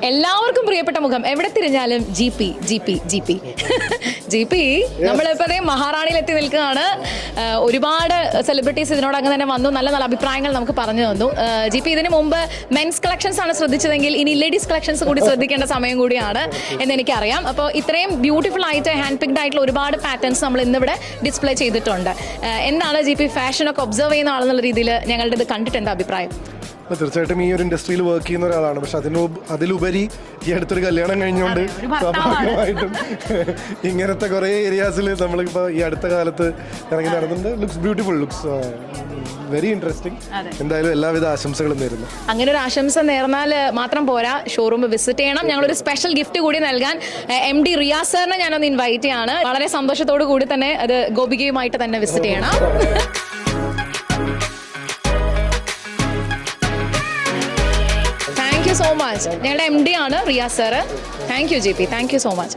എല്ലാവർക്കും പ്രിയപ്പെട്ട മുഖം, എവിടെ തിരിഞ്ഞാലും G P G P G P G P. നമ്മളിപ്പോഴേ മഹാറാണിയിൽ എത്തി നിൽക്കുകയാണ്. ഒരുപാട് സെലിബ്രിറ്റീസ് ഇതിനോട് അങ്ങനെ തന്നെ വന്നു, നല്ല നല്ല അഭിപ്രായങ്ങൾ നമുക്ക് പറഞ്ഞു തന്നു. ജി പി ഇതിന് മുമ്പ് മെൻസ് കളക്ഷൻസ് ആണ് ശ്രദ്ധിച്ചതെങ്കിൽ ഇനി ലേഡീസ് കളക്ഷൻസ് കൂടി ശ്രദ്ധിക്കേണ്ട സമയം കൂടിയാണ് എന്ന് എനിക്കറിയാം. അപ്പോൾ ഇത്രയും ബ്യൂട്ടിഫുൾ ആയിട്ട് ഹാൻഡ് പിക്ഡ് ആയിട്ടുള്ള ഒരുപാട് പാറ്റേൺസ് നമ്മൾ ഇന്നിവിടെ ഡിസ്പ്ലേ ചെയ്തിട്ടുണ്ട്. എന്താണ് ജി പി ഫാഷനൊക്കെ ഒബ്സർവ് ചെയ്യുന്ന ആളെന്നുള്ള രീതിയിൽ ഞങ്ങളുടെ ഇത് കണ്ടിട്ട് എന്താ അഭിപ്രായം? തീർച്ചയായിട്ടും ഈ ഒരു ഇൻഡസ്ട്രിയിൽ വർക്ക് ചെയ്യുന്ന ഒരാളാണ്. പക്ഷെ അതിലുപരി ഈ അടുത്തൊരു കല്യാണം കഴിഞ്ഞുകൊണ്ട് സ്വാഭാവികമായിട്ടും ഇങ്ങനത്തെ കുറേ ഏരിയാസിൽ നമ്മളിപ്പോൾ ഈ അടുത്ത കാലത്ത് ഇറങ്ങി നടന്നുണ്ട്. Looks beautiful, looks very interesting. എന്തായാലും എല്ലാവിധ ആശംസകളും നേരുന്നു. അങ്ങനെ ഒരു ആശംസ നേർന്നാൽ മാത്രം പോരാ, ഷോറൂം വിസിറ്റ് ചെയ്യണം. ഞങ്ങളൊരു സ്പെഷ്യൽ ഗിഫ്റ്റ് കൂടി നൽകാൻ MD റിയാസ് സാറിനെ ഞാനൊന്ന് ഇൻവൈറ്റ് ചെയ്യാണ്. വളരെ സന്തോഷത്തോടു കൂടി തന്നെ അത് ഗോപികയുമായിട്ട് തന്നെ വിസിറ്റ് ചെയ്യണം. So much. ഞങ്ങളുടെ MD ആണ് Riyas sir. Thank you G P, thank you so much.